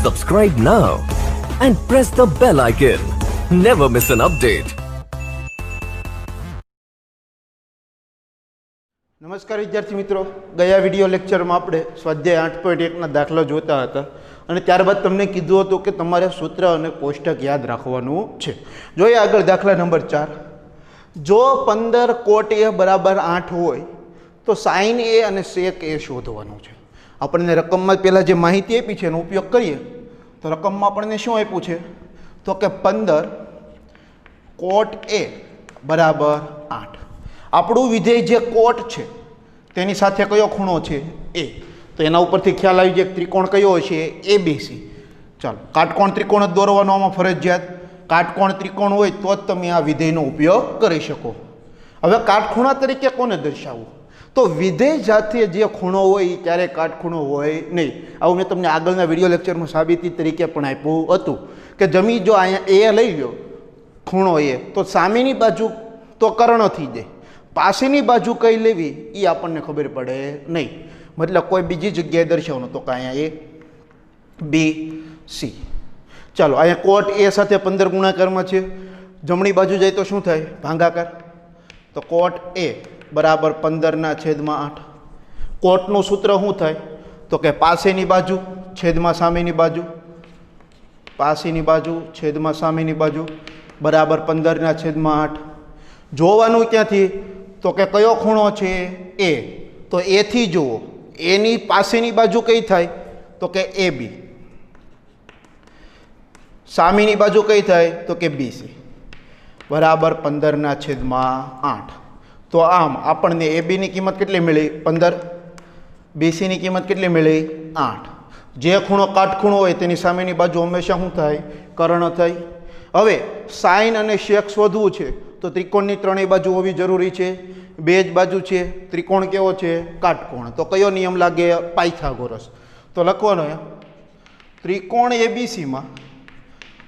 Subscribe now and press the bell icon. Never miss an update. નમસ્કાર વિદ્યાર્થી મિત્રો, ગયા વિડીયો લેક્ચરમાં આપણે સ્વાધ્યાય 8.1ના દાખલા જોતા હતા અને ત્યારબાદ તમને કીધું હતું કે તમારે સૂત્ર અને કોષ્ટક યાદ રાખવાનું છે. જોઈએ આગળ દાખલા નંબર 4. જો 15 cot a બરાબર 8 હોય તો sin a અને sec a શોધવાનું છે. આપણને રકમમાં પહેલાં જે માહિતી આપી છે એનો ઉપયોગ કરીએ તો રકમમાં આપણને શું આપ્યું છે તો કે 15 cot a બરાબર 8. આપણું વિધેય જે કોટ છે તેની સાથે કયો ખૂણો છે એ, તો એના ઉપરથી ખ્યાલ આવી જાય ત્રિકોણ કયો છે ABC. ચાલો કાટકોણ ત્રિકોણ જ દોરવાનો આમાં ફરજિયાત. કાટકોણ ત્રિકોણ હોય તો જ તમે આ વિધેયનો ઉપયોગ કરી શકો. હવે કાટખૂણા તરીકે કોને દર્શાવવું, તો વિધેય સાથે જે ખૂણો હોય એ ક્યારેય કાટખૂણો હોય નહીં. આવું મેં તમને આગળના વિડીયો લેક્ચરમાં સાબિતી તરીકે પણ આપ્યું હતું કે જમી જો અહીંયા એ લઈ લો ખૂણો એ, તો સામેની બાજુ તો કર્ણ થઈ જાય, પાસેની બાજુ કઈ લેવી એ આપણને ખબર પડે નહીં. મતલબ કોઈ બીજી જગ્યાએ દર્શાવવાનું તો કે અહીંયા A B C. ચાલો અહીંયા કોટ એ સાથે 15 ગુણાકારમાં છે, જમણી બાજુ જાય તો શું થાય ભાગાકાર, તો કોટ એ બરાબર 15/8. કોટનું સૂત્ર શું થાય તો કે પાસેની બાજુ છેદમાં સામેની બાજુ, પાસેની બાજુ છેદમાં સામેની બાજુ બરાબર 15/8. જોવાનું ક્યાંથી તો કે કયો ખૂણો છે એ, તો એથી જુઓ એની પાસેની બાજુ કઈ થાય તો કે AB, સામેની બાજુ કઈ થાય તો કે BC બરાબર 15/8. તો આમ આપણને AB ની કિંમત કેટલી મળી 15, BC ની કિંમત કેટલી મળી 8. જે ખૂણો કાટખૂણો હોય તેની સામેની બાજુ હંમેશા શું થાય કર્ણ થાય. હવે સાઇન અને સેક શોધવું છે તો ત્રિકોણની ત્રણેય બાજુ હોવી જરૂરી છે. બે જ બાજુ છે, ત્રિકોણ કેવો છે કાટકોણ, તો કયો નિયમ લાગે પાયથાગોરસ. તો લખવાનો ત્રિકોણ ABCમાં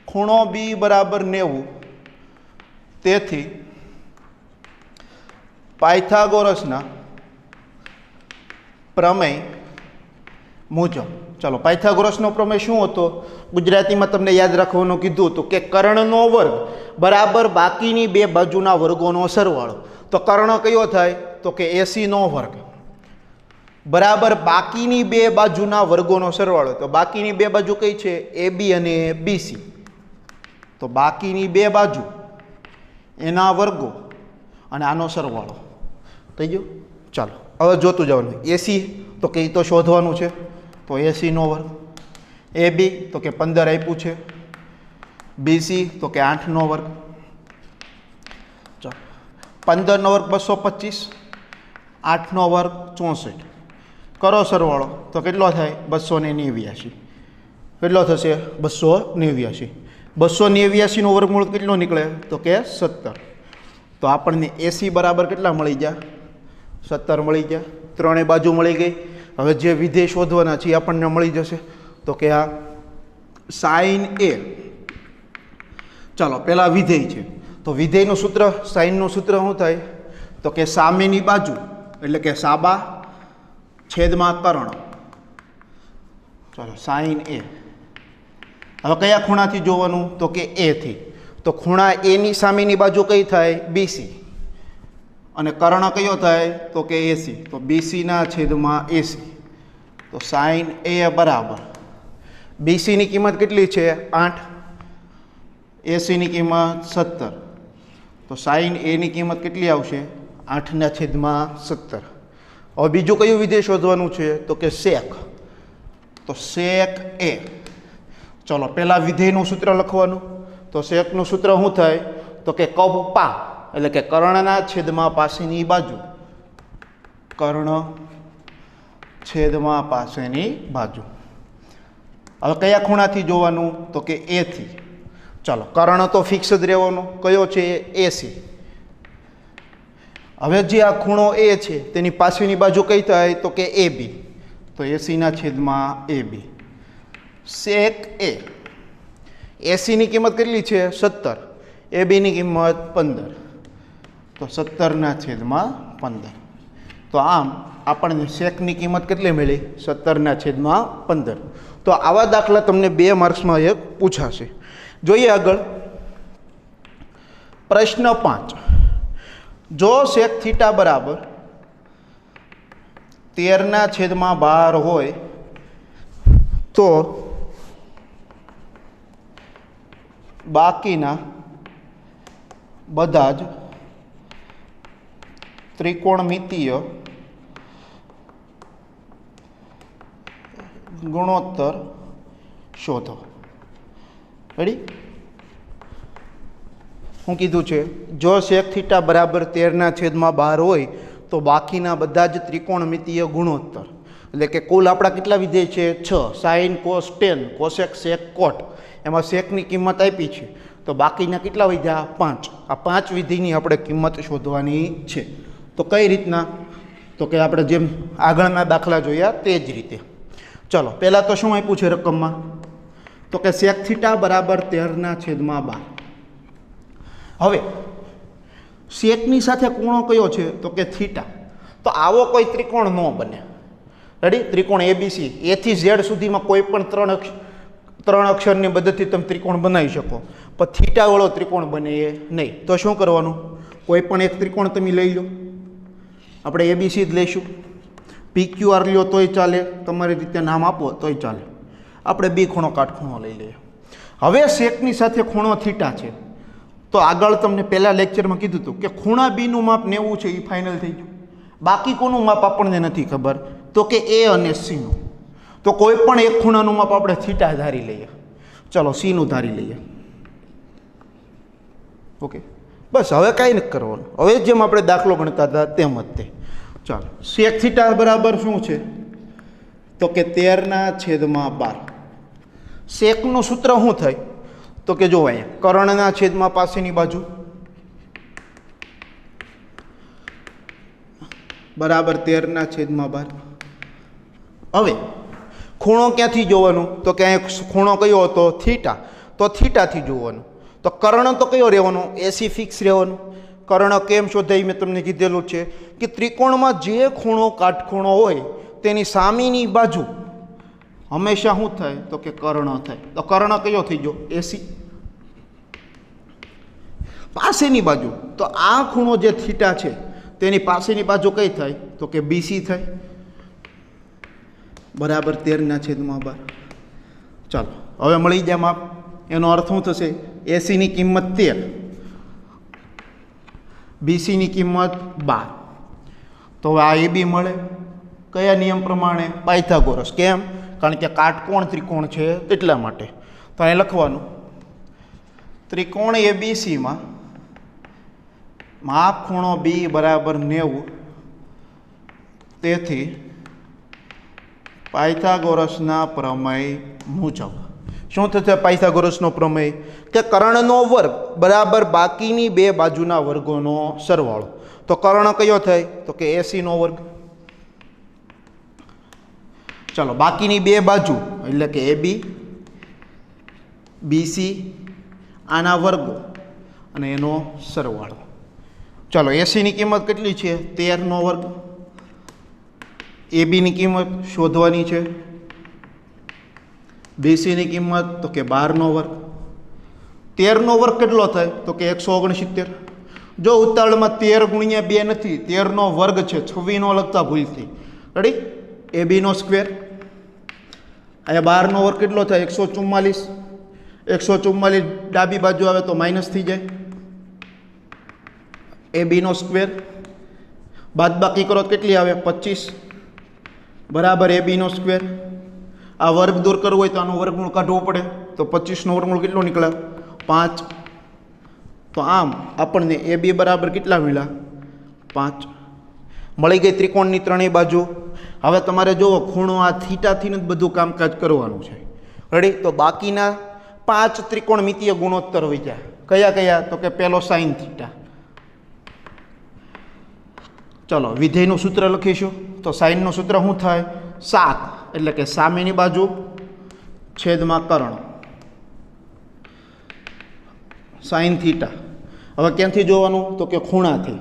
ખૂણો B બરાબર 90, તેથી પાયથાગોરસના પ્રમેય મુજબ. ચાલો પાયથાગોરસનો પ્રમેય શું હતો ગુજરાતીમાં તમને યાદ રાખવાનું કીધું હતું કે કર્ણનો વર્ગ બરાબર બાકીની બે બાજુના વર્ગોનો સરવાળો. તો કર્ણ કયો થાય તો કે AC નો વર્ગ બરાબર બાકીની બે બાજુના વર્ગોનો સરવાળો. તો બાકીની બે બાજુ કઈ છે AB અને BC, તો બાકીની બે બાજુ એના વર્ગો અને આનો સરવાળો થઈ ગયો. ચાલો હવે જોતું જવાનું. AC તો કે તો શોધવાનું છે, તો AC નો વર્ગ, AB તો કે 15 આપ્યું છે, BC તો કે 8 નો વર્ગ. ચાલો 15 નો વર્ગ 225, 8 નો વર્ગ 64. કરો સરવાળો તો કેટલો થાય 289. કેટલો થશે 289. 289 નો વર્ગમૂળ કેટલો નીકળે તો કે 17. તો આપણને AC બરાબર કેટલા મળી ગયા 17 મળી ગયા. ત્રણેય બાજુ મળી ગઈ. હવે જે વિધેય શોધવાના છે એ આપણને મળી જશે તો કે આ સાઇન A. ચાલો પહેલા વિધેય છે તો વિધેયનું સૂત્ર સાઇનનું સૂત્ર શું થાય તો કે સામેની બાજુ એટલે કે સાબા છેદમાં કર્ણ. ચાલો સાઇન A. હવે કયા ખૂણાથી જોવાનું તો કે A થી, તો ખૂણા A ની સામેની બાજુ કઈ થાય BC અને કર્ણ કયો થાય તો કે AC, તો BC ના છેદમાં AC. તો સાઇન A બરાબર BC ની કિંમત કેટલી છે 8, AC ની કિંમત 17. તો સાઇન A ની કિંમત કેટલી આવશે 8/17. હવે બીજું કયું વિધેય શોધવાનું છે તો કે સેક. તો સેક A. ચલો પહેલા વિધેયનું સૂત્ર લખવાનું. તો સેકનું સૂત્ર શું થાય તો કે કપ પા એટલે કે કર્ણના છેદમાં પાસેની બાજુ, કર્ણ છેદમાં પાસેની બાજુ. હવે કયા ખૂણાથી જોવાનું તો કે A થી. ચાલો કર્ણ તો ફિક્સ જ રહેવાનો, કયો છે AC. હવે જે આ ખૂણો A છે તેની પાછળની બાજુ કઈ થાય તો કે AB, તો AC ના છેદમાં AB. Sec A. AC ની કિંમત કેટલી છે 17, AB ની કિંમત 15, તો 17/15. તો આમ આપણને સેકની કિંમત કેટલી મળી 17/15. તો આવા દાખલા તમને 2 માર્ક્સમાં એક પૂછાશે. જોઈએ આગળ. પ્રશ્ન 5. જો sec θ બરાબર 13/12 હોય તો બાકીના બધા જ ત્રિકોણમિતીય ગુણોત્તર શોધો. રેડી? શું કીધું છે? જો sec θ બરાબર 13/12 હોય તો બાકીના બધા જ ત્રિકોણમિતીય ગુણોત્તર, એટલે કે કુલ આપણા કેટલા વિધેય છે? 6. sin cos tan cosec sec cot, એમાં સેકની કિંમત આપી છે તો બાકીના કેટલા વધ્યા? 5. આ 5 વિધિની આપણે કિંમત શોધવાની છે. તો કઈ રીતના? તો કે આપણે જેમ આગળના દાખલા જોયા તે જ રીતે. ચલો, પહેલાં તો શું આપ્યું છે રકમમાં? તો કે sec θ બરાબર 13/12. હવે સેકની સાથે ખૂણો કયો છે? તો કે થીટા. તો આવો કોઈ ત્રિકોણ ન બને. રેડી? ત્રિકોણ એબીસી, એ થી ઝેડ સુધીમાં કોઈ પણ ત્રણ અક્ષરની મદદથી તમે ત્રિકોણ બનાવી શકો, પણ થીટાવાળો ત્રિકોણ બને એ નહીં. તો શું કરવાનું? કોઈ પણ એક ત્રિકોણ તમે લઈ લો. આપણે એબીસી જ લઈશું. PQR લ્યો તોય ચાલે, તમારી રીતે નામ આપો તોય ચાલે. આપણે બી ખૂણો કાટખૂણો લઈ લઈએ. હવે સેકની સાથે ખૂણો થીટા છે તો આગળ તમને પહેલા લેક્ચરમાં કીધું હતું કે ખૂણા બીનું માપ 90 છે, એ ફાઇનલ થઈ ગયું. બાકી કોનું માપ આપણને નથી ખબર, તો કે એ અને સીનું. તો કોઈ પણ એક ખૂણાનું માપ આપણે થીટા ધારી લઈએ. ચલો, સીનું ધારી લઈએ. ઓકે, બસ. હવે કાંઈ નથી કરવાનું. હવે જેમ આપણે દાખલો ગણતા હતા તેમ જ તે. ચાલો, sec θ બરાબર શું છે? તો કે 13/12. સેકનું સૂત્ર શું થાય? તો કે જો અહીંયા કર્ણના છેદમાં પાસેની બાજુ બરાબર 13/12. હવે ખૂણો ક્યાંથી જોવાનું? તો કે અહીંયા ખૂણો કયો હતો? થીટા. તો થીટાથી જોવાનું. તો કર્ણ તો કયો રહેવાનો? એસી ફિક્સ રહેવાનું. કર્ણ કેમ શોધાય? મેં તમને કીધેલું છે કે ત્રિકોણમાં જે ખૂણો કાટખૂણો હોય તેની સામેની બાજુ હંમેશા શું થાય? તો કે કર્ણ થાય. તો કર્ણ કયો થઈ ગયો? એસી. પાસેની બાજુ, તો આ ખૂણો જે થીટા છે તેની પાસેની બાજુ કઈ થાય? તો કે બીસી થાય. બરાબર 13/12. ચાલો, હવે મળી જાય માપ. એનો અર્થ શું થશે? એસીની કિંમત 13, બીસીની કિંમત 12. તો હવે આ એ બી મળે. કયા નિયમ પ્રમાણે? પાયથાગોરસ. કેમ? કારણ કે કાટકોણ ત્રિકોણ છે એટલા માટે. તો અહીં લખવાનું, ત્રિકોણ એબીસીમાં માપ ખૂણો બી બરાબર 90, તેથી પાયથાગોરસના પ્રમેય મુજબ. શું થશે પાયથાગોરસનો પ્રમેય? કે કર્ણનો વર્ગ બરાબર બાકીની બે બાજુના વર્ગોનો સરવાળો. તો કર્ણ કયો થાય? તો કે એસીનો વર્ગ. ચાલો, બાકીની બે બાજુ એટલે કે એબી, બીસી, આના વર્ગો અને એનો સરવાળો. ચાલો, એસીની કિંમત કેટલી છે? 13નો વર્ગ. એબીની કિંમત શોધવાની છે. બીસીની કિંમત તો કે 12નો વર્ગ. 13નો વર્ગ કેટલો થાય? તો કે 169. જો ઉતાવળમાં 13 ગુણ્યા 2 નથી, 13નો વર્ગ છે. 26નો લખતા ભૂલથી. રેડી? એબીનો સ્ક્વેર. અહીંયા 12નો વર્ગ કેટલો થાય? 144. 144 ડાબી બાજુ આવે તો માઇનસ થઈ જાય. એબીનો સ્ક્વેર બાદબાકી કરો તો કેટલી આવે? 25 બરાબર એબીનો સ્ક્વેર. આ વર્ગ દૂર કરવો હોય તો આનું વર્ગમૂળ કાઢવું પડે. તો 25નો વર્ગમૂળ કેટલો નીકળે? 5. તો આમ આપણને એબી બરાબર કેટલા મળ્યા? 5. મળી ગઈ ત્રિકોણની ત્રણેય બાજુ. હવે તમારે જુઓ, ખૂણો આ થીટાથી જ બધું કામકાજ કરવાનું છે. રેડી? તો બાકીના 5 ત્રિકોણમિતીય ગુણોત્તર વધ્યા. કયા કયા? તો કે પહેલો સાઇન થીટા. ચલો, વિધેયનું સૂત્ર લખીશું. તો સાઇનનું સૂત્ર શું થાય? 7, એટલે કે સામેની બાજુ છેદમાં કર્ણ. Sine theta. હવે ક્યાંથી જોવાનું? તો કે ખૂણાથી.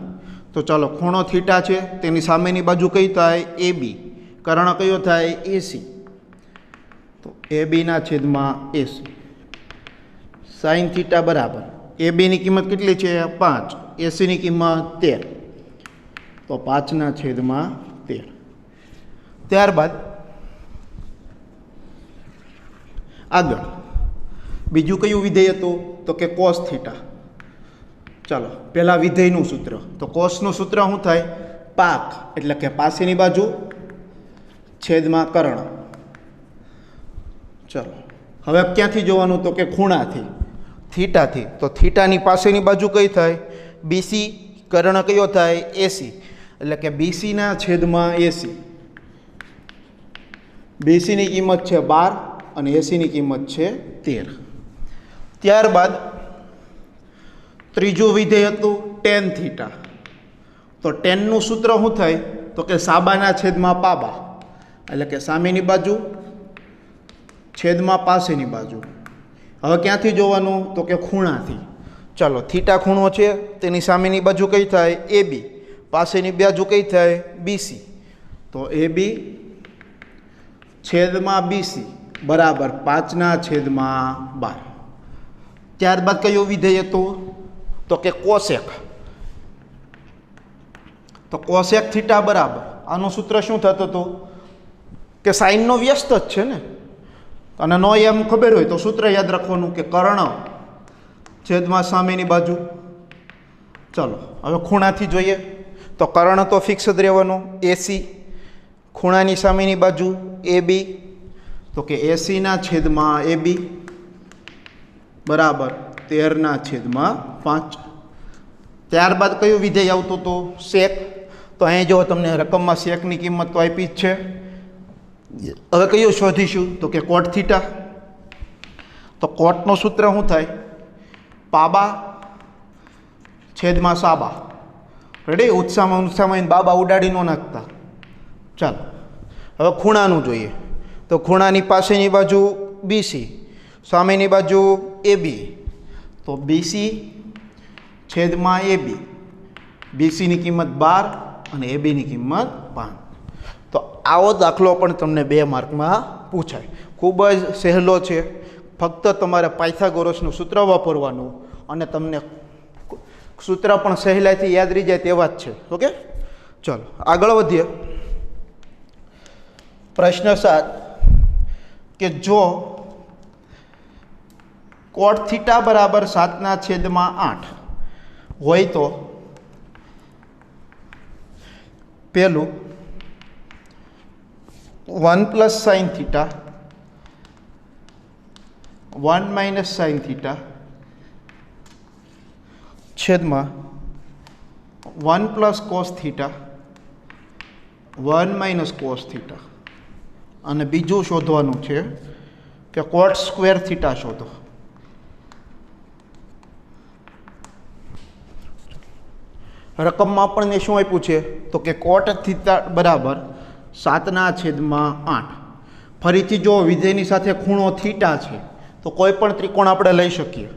તો ચાલો, ખૂણો થીટા છે તેની સામેની બાજુ કઈ થાય? એબી. કર્ણ કયો થાય? એસી. તો એ બીના છેદમાં એસી સાઇન થીટા બરાબર એ બીની કિંમત કેટલી છે 5, એસીની કિંમત 13, તો 5 છેદમાં 13. ત્યારબાદ આગળ બીજું કયું વિધેય હતું તો કે કોસ થીટા. ચાલો પહેલાં વિધેયનું સૂત્ર, તો કોસનું સૂત્ર શું થાય પાક એટલે કે પાસેની બાજુ છેદમાં કર્ણ. ચાલો હવે ક્યાંથી જોવાનું તો કે ખૂણાથી થીટાથી. તો થીટાની પાસેની બાજુ કઈ થાય બીસી, કર્ણ કયો થાય એસી, એટલે કે બીસીના છેદમાં એસી. બીસીની કિંમત છે 12 અને એસીની કિંમત છે 13. ત્યારબાદ ત્રીજું વિધેય હતું ટેન થીટા. તો ટેનનું સૂત્ર શું થાય તો કે સાબાના છેદમાં પાબા, એટલે કે સામેની બાજુ છેદમાં પાસેની બાજુ. હવે ક્યાંથી જોવાનું તો કે ખૂણાથી. ચાલો થીટા ખૂણો છે તેની સામેની બાજુ કઈ થાય એ બી, પાસેની બાજુ કઈ થાય બીસી. તો એ બી છેદમાં બીસી બરાબર 5 છેદમાં 12. ત્યારબાદ કયું વિધેય હતું તો કે કોસેક. તો કોસેક થીટા બરાબર આનું સૂત્ર શું થતું હતું કે સાઇનનો વ્યસ્ત જ છે ને, અને નો એમ ખબર હોય તો સૂત્ર યાદ રાખવાનું કે કર્ણ છેદમાં સામેની બાજુ. ચાલો હવે ખૂણાથી જોઈએ તો કર્ણ તો ફિક્સ જ રહેવાનો એસી, ખૂણાની સામેની બાજુ એ બી, તો કે એસીના છેદમાં એ બી બરાબર 13 છેદમાં 5. ત્યારબાદ કયું વિધેય આવતું હતું સેક. તો અહીં જો તમને રકમમાં સેકની કિંમત તો આપી જ છે. હવે કયું શોધીશું તો કે કોટ થીટા. તો કોટનું સૂત્ર શું થાય પાબા છેદમાં સાબા. રેડી, ઉત્સાહમાં બાબા ઉડાડી ન નાખતા. ચાલો હવે ખૂણાનું જોઈએ. તો ખૂણાની પાસેની બાજુ બીસી, સામેની બાજુ એ બી, તો બીસી છેદમાં એ બી. બીસીની કિંમત 12 અને એ બીની કિંમત 5. તો આવો દાખલો પણ તમને 2 માર્કમાં પૂછાય. ખૂબ જ સહેલો છે, ફક્ત તમારે પાયથાગોરસનું સૂત્ર વાપરવાનું અને તમને સૂત્ર પણ સહેલાઈથી યાદ રહી જાય તેવા જ છે. ઓકે, ચાલો આગળ વધીએ. પ્રશ્ન 7 કે જો કોટ થીટા બરાબર 7 છેદમાં 8 હોય તો પહેલું 1 plus sine theta 1 minus sine theta છેદમાં 1 plus cos theta 1 minus cos theta. અને બીજું શોધવાનું છે કે કોટ સ્ક્વેર થીટા શોધો. રકમમાં આપણને શું આપ્યું છે તો કે કોટ થીટા બરાબર 7 છેદમાં 8. ફરીથી જો વિધેયની સાથે ખૂણો થીટા છે તો કોઈ પણ ત્રિકોણ આપણે લઈ શકીએ.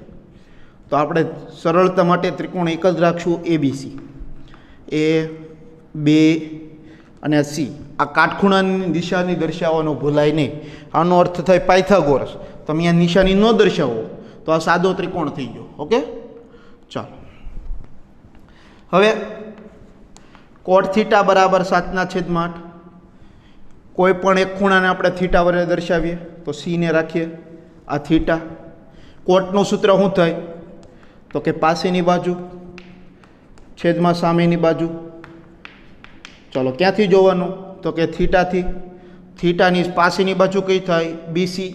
તો આપણે સરળતા માટે ત્રિકોણ એક જ રાખશું એબીસી, એ બે અને સી. આ કાટખૂણાની નિશાની દર્શાવવાનો ભૂલાય નહીં. આનો અર્થ થાય પાયથાગોરસ. તમે આ નિશાની ન દર્શાવો તો આ સાદો ત્રિકોણ થઈ ગયો. ઓકે, ચાલો હવે કોટ થીટા બરાબર 7 છેદમાં 8. કોઈ પણ એક ખૂણાને આપણે થીટા વડે દર્શાવીએ તો સીને રાખીએ આ થીટા. કોટનું સૂત્ર શું થાય તો કે પાસેની બાજુ છેદમાં સામેની બાજુ. ચાલો ક્યાંથી જોવાનું તો કે થીટાથી. થીટાની પાસેની બાજુ કઈ થાય બીસી,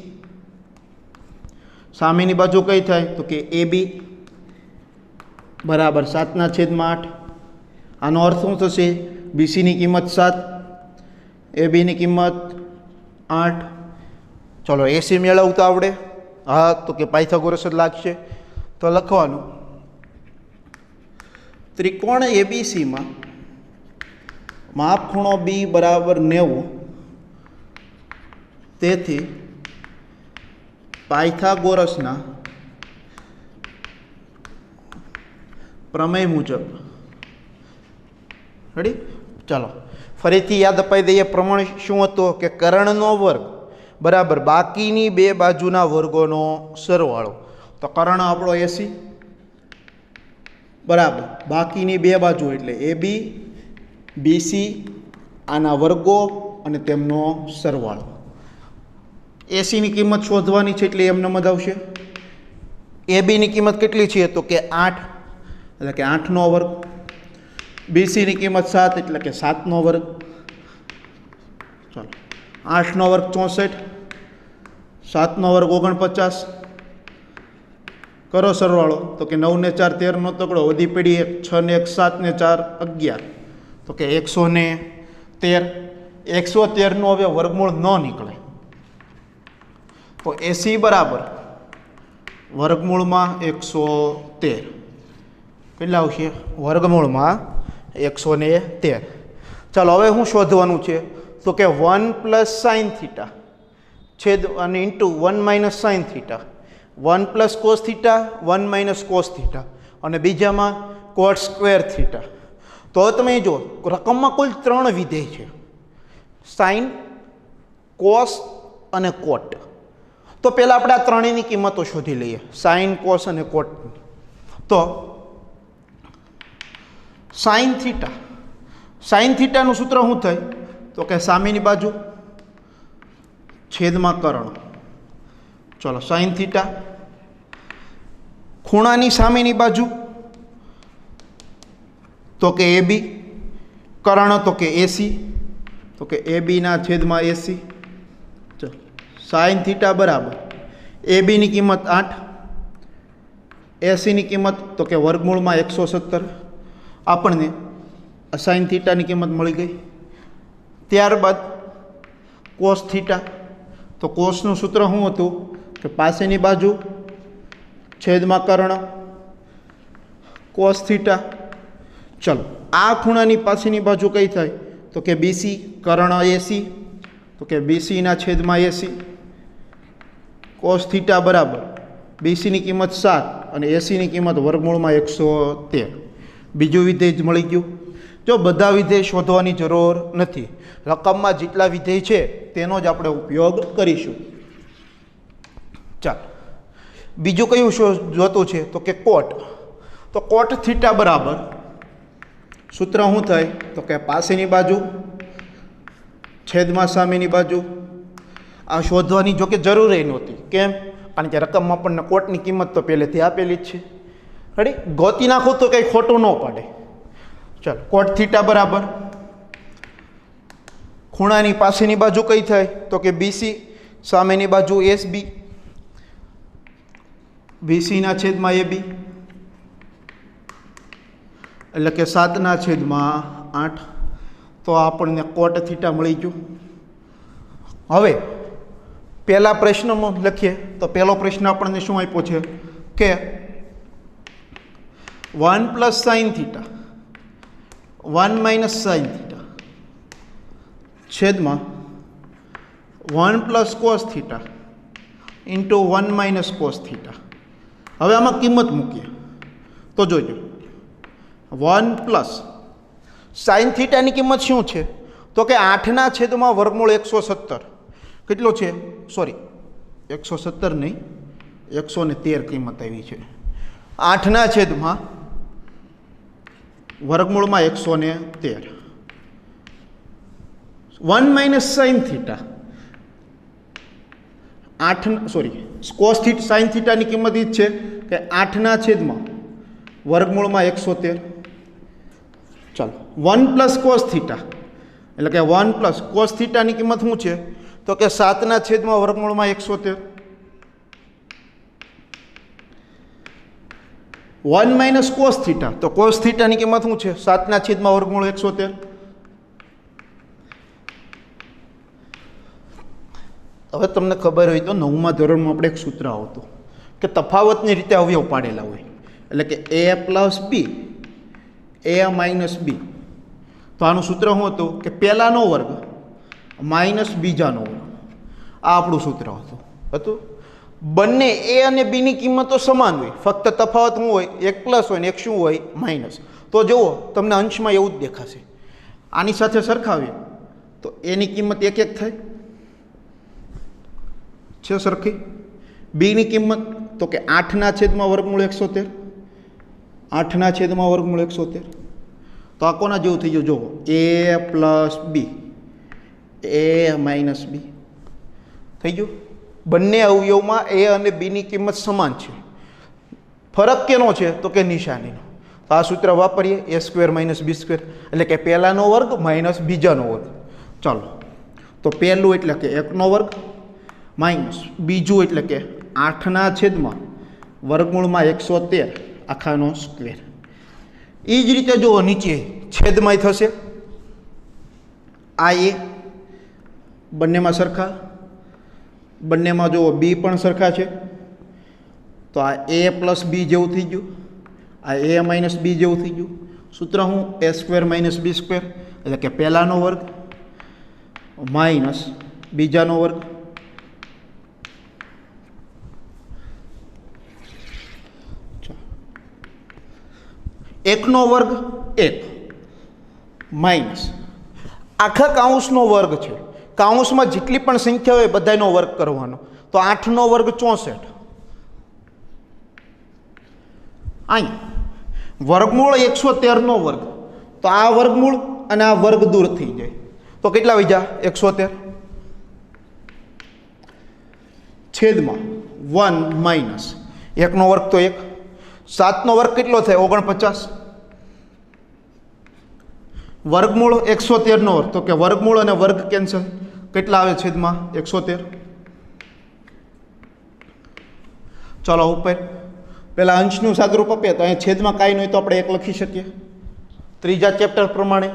સામેની બાજુ કઈ થાય તો કે એ બી બરાબર 7 છેદમાં 8. આનો અર્થ શું થશે બીસીની કિંમત 7, એ બીની કિંમત 8. ચલો એસી મેળવતા આવડે? હા, તો કે પાયથાગોરસ જ લાગશે. તો લખવાનું ત્રિકોણ એબીસીમાં માપ ખૂણો બી બરાબર 90. તેથી પાયથાગોરસના પ્રમેય મુજબ. રેડી, ચાલો ફરીથી યાદ અપાઈ દઈએ. પ્રમાણ શું હતો કે કર્ણનો વર્ગ બરાબર બાકીની બે બાજુના વર્ગોનો સરવાળો. તો કર્ણ આપણો 80 બરાબર બાકીની બે બાજુ એટલે AB BC આના વર્ગો અને તેમનો સરવાળો. એસીની કિંમત શોધવાની છે એટલે એમને મત આવશે. એબીની કિંમત કેટલી છે તો કે 8 એટલે કે 8નો વર્ગ. બીસીની કિંમત 7 એટલે કે 7નો વર્ગ. ચાલો 8નો વર્ગ 64, 7નો વર્ગ 49. કરો સરવાળો તો કે 9 ને 4 13નો તગડો વધી પડી 1 6 ને 1 7 ને 4 11 તો કે 113. 113નું હવે વર્ગમૂળ ન નીકળે તો એસી બરાબર વર્ગમૂળમાં 113 કેટલા આવશે વર્ગમૂળમાં 113. ચાલો હવે શું શોધવાનું છે તો કે 1 + sin θ છેદ અને ઇન્ટુ 1 - sin θ 1 + cos θ 1 - cos θ અને બીજામાં cot સ્ક્વેર θ. તો તમે જો રકમમાં કુલ 3 વિધેય છે સાઇન કોસ અને કોટ. તો પહેલાં આપણે આ ત્રણેયની કિંમતો શોધી લઈએ સાઇન કોસ અને કોટ. તો સાઇન થીટાનું સૂત્ર શું થાય તો કે સામેની બાજુ છેદમાં કર્ણ. ચલો સાઇન થીટા ખૂણાની સામેની બાજુ તો કે AB કર્ણ તો કે AC તો કે ABના છેદમાં AC. ચલો સાઇન થીટા બરાબર ABની કિંમત 8 ACની કિંમત તો કે વર્ગમૂળમાં 117. આપણને સાઇન થીટાની કિંમત મળી ગઈ. ત્યારબાદ કોસ થીટા તો કોસનું સૂત્ર શું હતું કે પાસેની બાજુ છેદમાં કર્ણ કોસ થીટા. ચલો આ ખૂણાની પાસેની બાજુ કઈ થાય તો કે BC કર્ણ AC તો કે BCના છેદમાં AC કોસ થીટા બરાબર BCની કિંમત 7 અને ACની કિંમત વર્ગમૂળમાં 113. બીજું વિધેય જ મળી ગયું. જો બધા વિધેય શોધવાની જરૂર નથી, રકમમાં જેટલા વિધેય છે તેનો જ આપણે ઉપયોગ કરીશું. ચાલો બીજું કયું જોતું છે તો કે કોટ. તો કોટ થીટા બરાબર સૂત્ર શું થાય તો કે પાસેની બાજુ છેદમાં સામેની બાજુ. આ શોધવાની જો કે જરૂર નહોતી. કેમ? કારણ કે રકમમાં આપણને કોટની કિંમત તો પહેલેથી આપેલી જ છે. રેડી ગોતી નાખું તો કંઈ ખોટું ન પડે. ચાલો કોટ થીટા બરાબર ખૂણાની પાસેની બાજુ કઈ થાય તો કે BC સામેની બાજુ SB BCના છેદમાં AB એટલે કે 7ના છેદમાં 8. તો આપણને કોટ થીટા મળી ગયું. હવે પહેલા પ્રશ્નમાં લખીએ તો પહેલો પ્રશ્ન આપણને શું આપ્યો છે કે 1 + sin θ 1 - sin θ છેદમાં 1 + cos θ ઇન્ટુ 1 - cos θ. હવે આમાં કિંમત મૂકીએ તો જોજો 1 + sin θ ની કિંમત શું છે તો કે 8ના છેદમાં વર્ગમૂળ 117 કેટલો છે સોરી 117 નહીં 113 કિંમત આવી છે. 8ના છેદમાં વર્ગમૂળમાં 113 1 - sin θ 8 સોરી cos θ sin θ ની કિંમત એ જ છે કે 8ના છેદમાં વર્ગમૂળમાં 113. ચાલો 1 + cos θ એટલે કે 1 + cos θ ની કિંમત શું છે તો કે 7ના છેદમાં વર્ગમૂળમાં 113. 1 - cos θ તો cos θ ની કિંમત શું છે 7ના છેદમાં વર્ગમૂળ 113. હવે તમને ખબર હોય તો 9મા ધોરણમાં આપણે એક સૂત્ર આવતું કે તફાવતની રીતે અવયવ પાડેલા હોય એટલે કે A + B A - B. તો આનું સૂત્ર શું હતું કે પહેલાનો વર્ગ માઇનસ બીજાનો વર્ગ. આ આપણું સૂત્ર હતું. બંને A અને B ની કિંમતો સમાન હોય, ફક્ત તફાવત શું હોય એક પ્લસ હોય ને એક શું હોય માઇનસ. તો જુઓ તમને અંશમાં એવું જ દેખાશે. આની સાથે સરખાવીએ તો એની કિંમત 1 1 થાય છે સરખી. બીની કિંમત તો કે 8ના છેદમાં વર્ગમૂળ 113, 8ના છેદમાં વર્ગમૂળ 113. તો આ કોના જેવું થઈ ગયું? જુઓ, a plus B, a minus B થઈ ગયું. બંને અવયવમાં a અને બીની કિંમત સમાન છે. ફરક કેનો છે? તો કે નિશાનીનો. તો આ સૂત્ર વાપરીએ, a square minus B square, એટલે કે પહેલાનો વર્ગ માઇનસ બીજાનો વર્ગ. ચાલો, તો પહેલું એટલે કે 1નો વર્ગ માઇનસ બીજું એટલે કે 8ના છેદમાં વર્ગમૂળમાં 113 આખાનો સ્ક્વેર. એ જ રીતે જુઓ, નીચે છેદમાંય થશે. આ એ બંનેમાં સરખા, બંનેમાં જુઓ બી પણ સરખા છે. તો આ a પ્લસ બી જેવું થઈ ગયું, આ a માઇનસ બી જેવું થઈ ગયું. સૂત્ર હું? a square minus B square, એટલે કે પહેલાનો વર્ગ માઇનસ બીજાનો વર્ગ. એકનો વર્ગ 1 માઇનસ આખા કાઉન્સનો વર્ગ છે. કાઉન્સમાં જેટલી પણ સંખ્યા હોય બધાનો વર્ગ કરવાનો. તો 8નો વર્ગ 64. અહીંયા વર્ગમૂળ 113નો વર્ગ. તો આ વર્ગમૂળ અને આ વર્ગ દૂર થઈ જાય. તો કેટલા વધ્યા? 113 છેદમાં 1 માઇનસ 1નો વર્ગ તો 1, 7નો વર્ગ કેટલો થાય? 49. વર્ગમૂળ 113નો વર્ગ, તો કે વર્ગમૂળ અને વર્ગ કેન્સલ. કેટલા આવે છેદમાં? 113. ચાલો ઉપર પહેલાં અંશનું સાદુરૂપ આપીએ. તો અહીંયા છેદમાં કાંઈ નહીં તો આપણે 1 લખી શકીએ. ત્રીજા ચેપ્ટર પ્રમાણે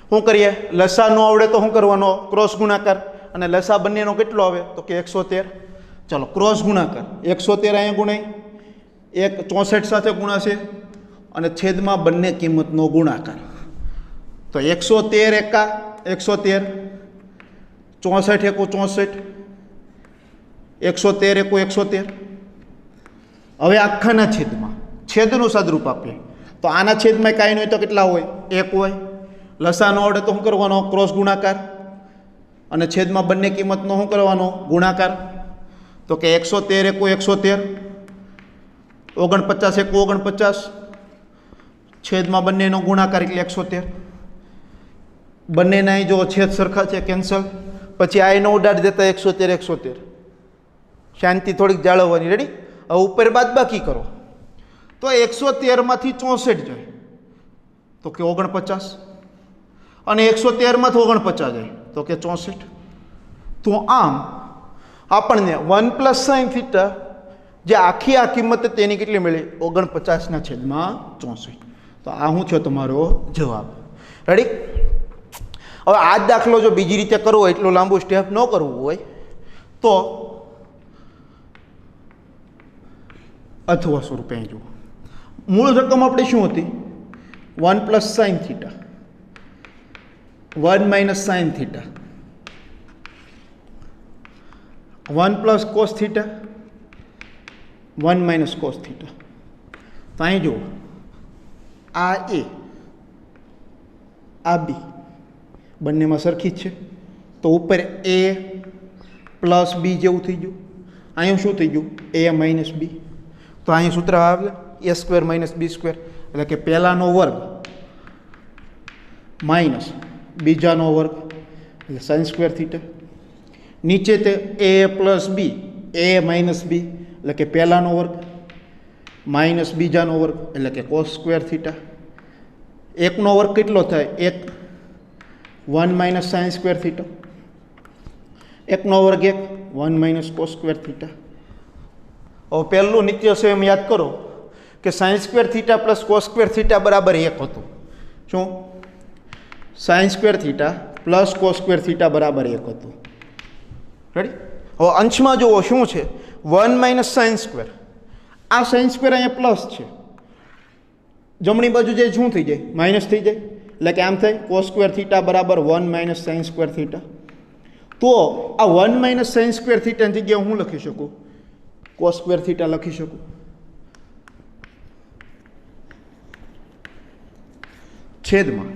શું કરીએ? લસા ન આવડે તો શું કરવાનો? ક્રોસ ગુણાકાર. અને લસા બંનેનો કેટલો આવે? તો કે 113. ચાલો ક્રોસ ગુણાકાર. 113 અહીંયા ગુણાય, 64 સાથે ગુણાશે અને છેદમાં બંને કિંમતનો ગુણાકાર. તો 113 એકા 113, 64 એકુ 64, 113 એકુ 113. હવે આખાના છેદમાં છેદનું સાદરૂપ આપીએ. તો આના છેદમાં કાંઈ નહીં તો કેટલા હોય? 1 હોય. લસા ન આવડે તો શું કરવાનો? ક્રોસ ગુણાકાર. અને છેદમાં બંને કિંમતનો શું કરવાનો? ગુણાકાર. તો કે 113 એકુ 113, 49 એકુ 49, છેદમાં બંનેનો ગુણાકાર એટલે 113. બંનેના જો છેદ સરખા છે, કેન્સલ. પછી આ એનો ઉડાડી દેતા 113 113. શાંતિ થોડીક જાળવવાની. રેડી? હવે ઉપર બાદબાકી કરો. તો 113માંથી 64 જાય તો કે 49, અને 113માંથી 49 જાય તો કે 64. તો આમ આપણને 1 પ્લસ સાઇન થીટા જે આખી આ કિંમત તેની કેટલી મળી? 49ના છેદમાં 64. તો આ શું છે તમારો જવાબ. રેડી? હવે આ જ દાખલો જો બીજી રીતે કરવો હોય, એટલું લાંબુ સ્ટેપ ન કરવું હોય તો અથવા સ્વરૂપે અહીં જુઓ. મૂળ રકમ આપણી શું હતી? 1 plus sine theta, 1 minus sine theta, 1 plus cos theta, 1 minus cos theta. તો અહીં જુઓ, આ એ આ બી બંનેમાં સરખી જ છે. તો ઉપર એ પ્લસ બી જેવું થઈ ગયું. અહીં શું થઈ ગયું? એ માઇનસ બી. તો અહીં સૂત્ર આવે એ સ્ક્વેર માઇનસ બી સ્ક્વેર, એટલે કે પહેલાનો વર્ગ માઇનસ બીજાનો વર્ગ, એટલે સાઇન સ્ક્વેર થીટા. નીચે તે એ પ્લસ બી, એ માઇનસ બી, એટલે કે પહેલાનો વર્ગ માઇનસ બીજાનો વર્ગ, એટલે કે કોસ સ્ક્વેર થીટા. એકનો વર્ગ કેટલો થાય? 1, 1 માઇનસ સાઇન સ્ક્વેર થીટા. એકનો વર્ગ 1, 1 માઇનસ કોસ સ્ક્વેર થીટા. હવે પહેલું નિત્ય સંયમ યાદ કરો કે sine square theta plus cos square theta બરાબર 1 હતું. શું? Sine square theta plus cos square theta બરાબર 1 હતું. રેડી? હવે અંશમાં જુઓ શું છે? 1 માઇનસ સાઇન સ્ક્વેર. આ સાઇન સ્ક્વેર અહીંયા પ્લસ છે, જમણી બાજુ જે શું થઈ જાય? માઇનસ થઈ જાય. એટલે કે આમ થાય કોસ સ્ક્વેર થીટા બરાબર 1 માઇનસ સાઇન સ્ક્વેર થીટા. તો આ 1 માઇનસ સાઇન સ્ક્વેર થીટાની જગ્યાએ હું લખી શકું? કોસ સ્ક્વેર થીટા લખી શકું. છેદમાં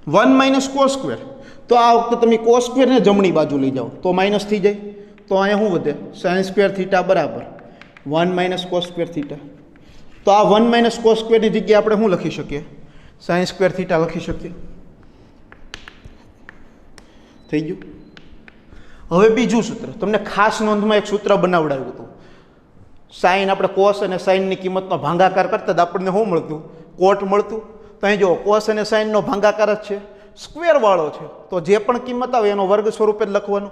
1 માઇનસ કોસ સ્ક્વેર. તો આ વખતે તમે કોસ સ્ક્વેરને જમણી બાજુ લઈ જાઓ તો માઇનસ થઈ જાય. તો અહીંયા શું વધે? સાઇન સ્ક્વેર થીટા બરાબર 1 માઇનસ કોસ સ્ક્વેર થીટા. તો આ 1 માઇનસ કોસ સ્ક્વેરની જગ્યાએ આપણે શું લખી શકીએ? સાઇન સ્ક્વેર થીટા લખી શકીએ. થઈ ગયું. હવે બીજું સૂત્ર તમને ખાસ નોંધમાં એક સૂત્ર બનાવડાવ્યું હતું. સાઇન આપણે કોસ અને સાઇનની કિંમતનો ભાગાકાર કરતા આપણને શું મળતું? કોટ મળતું. તો અહીં જો કોસ અને સાઇનનો ભાગાકાર જ છે, સ્ક્વેરવાળો છે, તો જે પણ કિંમત આવે એનો વર્ગ સ્વરૂપે જ લખવાનો.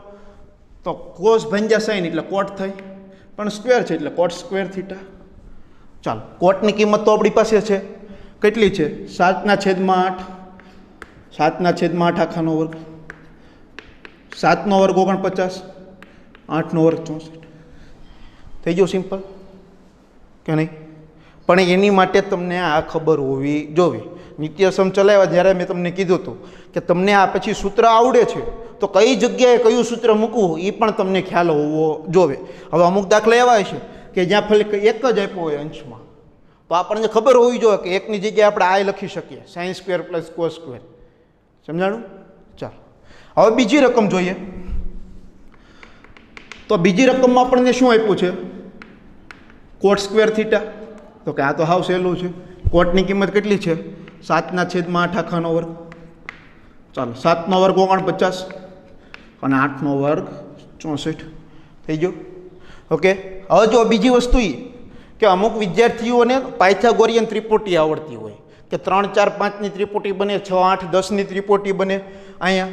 તો કોસ ભાંગ્યા સાઇન એટલે કોટ થઈ, પણ સ્ક્વેર છે એટલે કોટ સ્ક્વેર થીટા. ચાલો, કોટની કિંમત તો આપણી પાસે છે. કેટલી છે? 7/8. 7/8 આખાનો વર્ગ. 7 નો વર્ગ 49, 8 નો વર્ગ 64. થઈ ગયું સિમ્પલ કે નહીં? પણ એની માટે તમને આ ખબર હોવી જોઈએ. નિત્યસમ ચલાવ્યા જ્યારે મેં તમને કીધું હતું કે તમને આ પછી સૂત્ર આવડે છે તો કઈ જગ્યાએ કયું સૂત્ર મૂકવું એ પણ તમને ખ્યાલ હોવો જોઈએ. હવે અમુક દાખલા એવા છે કે જ્યાં ફરી એક જ આપ્યો હોય અંશમાં, તો આપણને ખબર હોવી જોઈએ કે એકની જગ્યાએ આપણે આ લખી શકીએ, sine square plus cos square. સમજાણું? ચાલો, હવે બીજી રકમ જોઈએ. તો બીજી રકમમાં આપણને શું આપ્યું છે? Cot square theta. તો કે આ તો હાવ સહેલું છે. કોટની કિંમત કેટલી છે? 7/8 આખાનો વર્ગ. ચાલો, 7 નો વર્ગ 49 અને 8 નો વર્ગ 64. થઈ ગયો. ઓકે. હવે જો બીજી વસ્તુ એ કે અમુક વિદ્યાર્થીઓને પાયથાગોરિયન ત્રિપુટી આવડતી હોય કે 3, 4, 5ની ત્રિપુટી બને, 6, 8, 10ની ત્રિપુટી બને, અહીંયા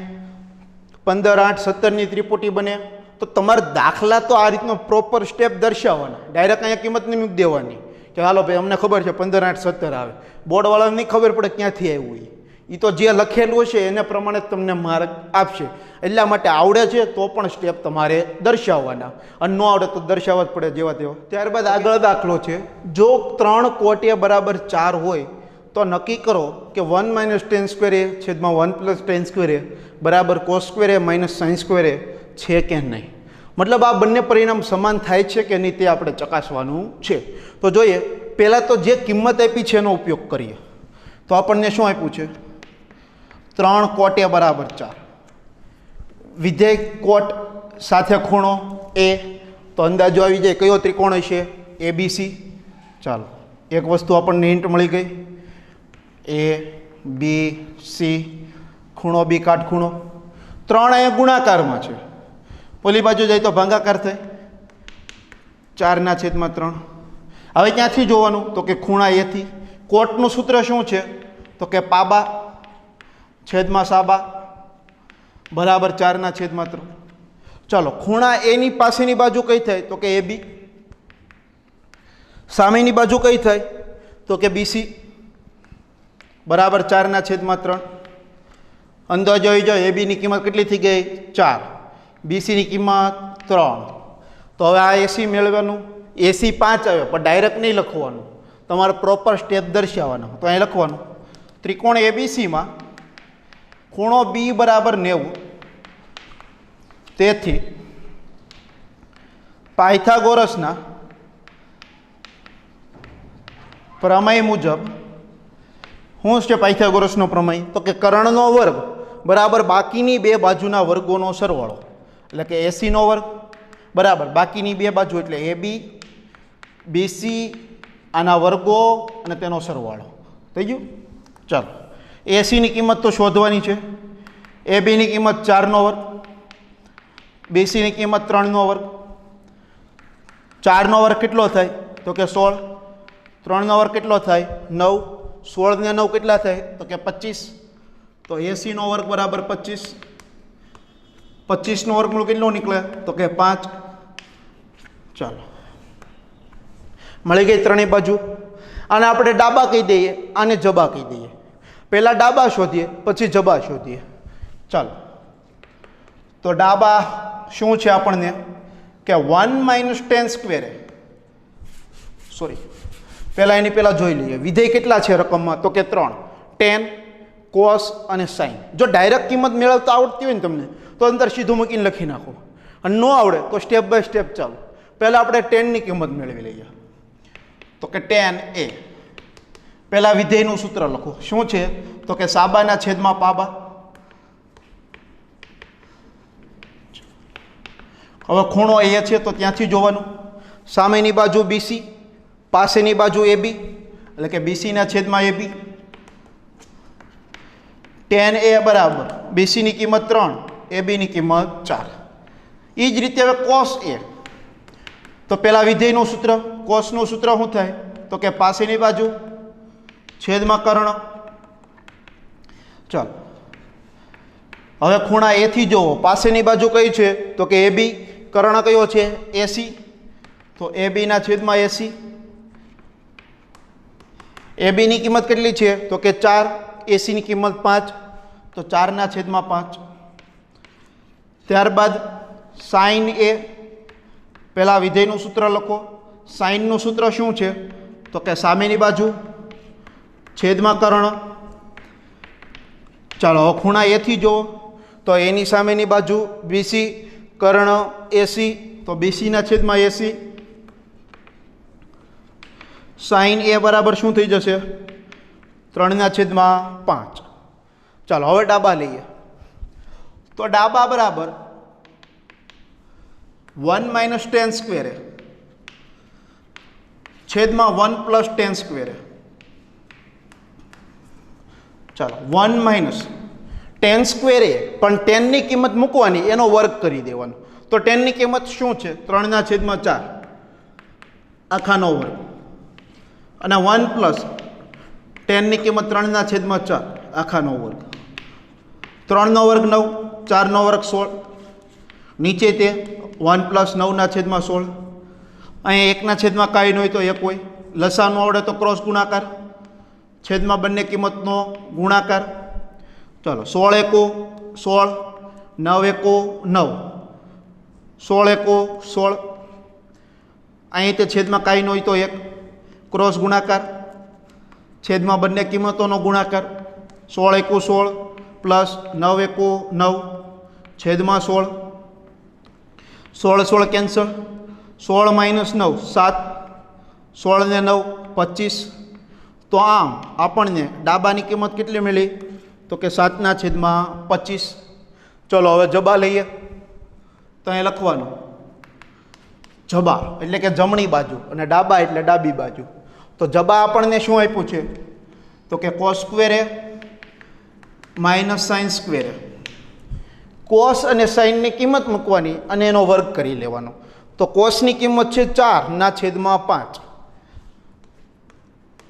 15, 8, 17ની ત્રિપુટી બને. તો તમારે દાખલા તો આ રીતનો પ્રોપર સ્ટેપ દર્શાવવાના. ડાયરેક્ટ અહીંયા કિંમત નહીં મૂકી દેવાની કે હાલો ભાઈ અમને ખબર છે 15, 8, 17 આવે. બોર્ડવાળાને નહીં ખબર પડે ક્યાંથી આવ્યું એ તો જે લખેલું હશે એને પ્રમાણે તમને માર્ક આપશે. એટલા માટે આવડે છે તો પણ સ્ટેપ તમારે દર્શાવવાના, અને ન આવડે તો દર્શાવવા જ પડે જેવા તેવા. ત્યારબાદ આગળ દાખલો છે, જો 3 કોટિયા બરાબર 4 હોય તો નક્કી કરો કે 1 - tan સ્ક્વેર a છેદમાં 1 + tan સ્ક્વેર a બરાબર cos square a minus sine square a છે કે નહીં. મતલબ આ બંને પરિણામ સમાન થાય છે કે નહીં તે આપણે ચકાસવાનું છે. તો જોઈએ, પહેલાં તો જે કિંમત આપી છે એનો ઉપયોગ કરીએ. તો આપણને શું આપ્યું છે? 3 કોટિયા બરાબર 4. વિધેય કોટ સાથે ખૂણો એ, તો અંદાજો આવી જાય કયો ત્રિકોણ હશે? ABC. ચાલો, એક વસ્તુ આપણને હિન્ટ મળી ગઈ. ABC, ખૂણો B કાટખૂણો. 3 અહીંયા ગુણાકારમાં છે, ઓલી બાજુ જાય તો ભાગાકાર થાય. 4/3. હવે ક્યાંથી જોવાનું? તો કે ખૂણા એથી. કોટનું સૂત્ર શું છે? તો કે પાબા છેદમાં સાબા બરાબર 4/3. ચાલો, ખૂણા એની પાસેની બાજુ કઈ થાય? તો કે AB. સામેની બાજુ કઈ થાય? તો કે BC બરાબર 4/3. અંદાજો આવી જાય. ABની કિંમત કેટલી થઈ ગઈ? 4. BCની કિંમત 3. તો હવે આ AC મેળવવાનું. AC 5 આવે પણ ડાયરેક્ટ નહીં લખવાનું, તમારે પ્રોપર સ્ટેપ દર્શાવવાનો. તો અહીં લખવાનું ત્રિકોણ ABCમાં ખૂણો B બરાબર 90. તેથી પાયથાગોરસના પ્રમેય મુજબ શું છે પાયથાગોરસનો પ્રમેય? તો કે કર્ણનો વર્ગ બરાબર બાકીની બે બાજુના વર્ગોનો સરવાળો. એટલે કે ACનો વર્ગ બરાબર બાકીની બે બાજુ એટલે AB, BC આના વર્ગો અને તેનો સરવાળો. થઈ ગયું? ચાલો, ACની કિંમત તો શોધવાની છે. ABની કિંમત 4નો વર્ગ, BCની કિંમત 3નો વર્ગ. 4નો વર્ગ કેટલો થાય? તો કે 16. 3નો વર્ગ કેટલો થાય? 9. 16 ને 9 કેટલા થાય? તો કે 25. તો ACનો વર્ગ બરાબર 25. 25નો વર્ગમૂળ કેટલો નીકળે? તો કે 5. ચાલો, મળી ગઈ ત્રણેય બાજુ. આને આપણે ડાબા કહી દઈએ, આને જબા કહી દઈએ. પહેલાં ડાબા શોધીએ, પછી જબા શોધીએ. ચાલો, તો ડાબા શું છે આપણને? કે 1 - tan સ્ક્વેર a. સોરી, પહેલાં એની પહેલાં જોઈ લઈએ વિધેય કેટલા છે રકમમાં? તો કે 3. tan, cos અને sin. જો ડાયરેક્ટ કિંમત મેળવતા આવડતી હોય ને તમને તો અંદર સીધું મૂકીને લખી નાખો, અને ન આવડે તો સ્ટેપ બાય સ્ટેપ ચાલો. પહેલાં આપણે tanની કિંમત મેળવી લઈએ. તો કે tan a. પહેલાં વિધેયનું સૂત્ર લખો. શું છે? તો કે સાબાના છેદમાં પાબા. હવે ખૂણો એ છે તો ત્યાંથી જોવાનું, સામેની બાજુ બીસી, પાસેની બાજુ એબી, એટલે કે બીસીના છેદમાં એબી. tan A બરાબર બીસીની કિંમત 3, એબીની કિંમત 4. એ જ રીતે હવે cos A, તો પેલા વિધેયનું સૂત્ર, કોસનું સૂત્ર શું થાય તો કે પાસેની બાજુ છેદમાં કર્ણ. ચાલો હવે ખૂણા એ થી જોવો, પાસેની બાજુ કઈ છે તો કે એબી, કર્ણ કયો છે એસી, તો એબીના છેદમાં એસી. એબીની કિંમત કેટલી છે તો કે 4, એસીની કિંમત 5, તો 4ના છેદમાં 5. ત્યારબાદ સાઇન એ, પહેલાં વિધેયનું સૂત્ર લખો. સાઇનનું સૂત્ર શું છે તો કે સામેની બાજુ છેદમાં કર્ણ. ચાલો હવે ખૂણા એથી જુઓ, તો એની સામેની બાજુ બીસી, કર્ણ એસી, તો બીસીના છેદમાં એસી. સાઇન એ બરાબર શું થઈ જશે 3ના છેદમાં 5. ચાલો હવે ડાબા લઈએ, તો ડાબા બરાબર 1 માઇનસ ટેન સ્ક્વેર છેદમાં 1 પ્લસ ટેન સ્ક્વેર. ચાલો 1 માઇનસ ટેન સ્ક્વેર એ, પણ ટેનની કિંમત મૂકવાની, એનો વર્ગ કરી દેવાનો. તો ટેનની કિંમત શું છે 3ના છેદમાં 4 આખાનો વર્ગ, અને 1 પ્લસ ટેનની કિંમત 3ના છેદમાં 4 આખાનો વર્ગ. 3નો વર્ગ 9, 4નો વર્ગ 16, નીચે તે 1 પ્લસ 9ના છેદમાં 16. અહીંયા 1ના છેદમાં કાંઈ ન હોય તો 1 હોય, લસાનું આવડે તો ક્રોસ ગુણાકાર, છેદમાં બંને કિંમતનો ગુણાકાર. ચાલો 16 એકો 16, 9 એકો 9, 16 એકો 16. અહીં તે છેદમાં કાંઈ ન હોય તો 1, ક્રોસ ગુણાકાર, છેદમાં બંને કિંમતોનો ગુણાકાર. 16 એકો 16 પ્લસ 9 એકો 9 છેદમાં 16. 16 16 કેન્સલ, 16 માઇનસ 9 7, 16 ને 9 25. તો આમ આપણને ડાબાની કિંમત કેટલી મળી તો કે 7ના છેદમાં 25. ચલો હવે જબા લઈએ, તો અહીં લખવાનું જબા એટલે કે જમણી બાજુ અને ડાબા એટલે ડાબી બાજુ. તો જબા આપણને શું આપ્યું છે તો કે કોસ સ્ક્વેર એ માઇનસ સાઇન સ્ક્વેર એ. કોસ અને સાઇનની કિંમત મૂકવાની અને એનો વર્ગ કરી લેવાનો. તો કોસની કિંમત છે 4ના છેદમાં 5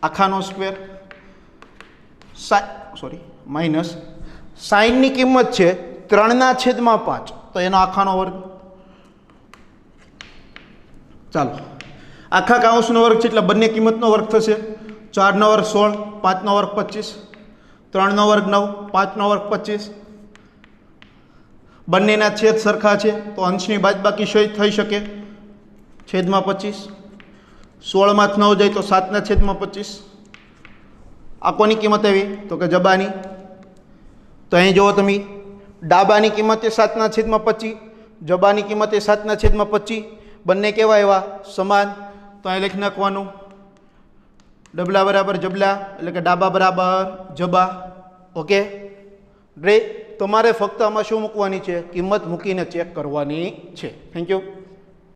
આખાનો સ્ક્વેર, માઇનસ સાઇનની કિંમત છે 3ના છેદમાં 5, તો એનો આખાનો વર્ગ. ચાલો આખા કાઉન્સનો વર્ગ છે એટલે બંને કિંમતનો વર્ગ થશે. 4નો વર્ગ 16, 5નો વર્ગ 25, 3નો વર્ગ 9, 5નો વર્ગ 25. બંનેના છેદ સરખા છે તો અંશની બાદબાકી થઈ શકે, છેદમાં 25. 16માંથી 9 જાય તો 7ના છેદમાં 25. આ કોની કિંમત આવી તો કે જબાની. તો અહીં જુઓ તમે, ડાબાની કિંમત એ 7ના છેદમાં 25, જબાની કિંમત એ 7ના છેદમાં 25. બંને કેવા એવા સમાન. તો અહીં લખી નાખવાનું ડબલા બરાબર જબલા, એટલે કે ડાબા બરાબર જબા. ઓકે રે, તમારે ફક્ત આમાં શું મૂકવાની છે, કિંમત મૂકીને ચેક કરવાની છે. Thank you.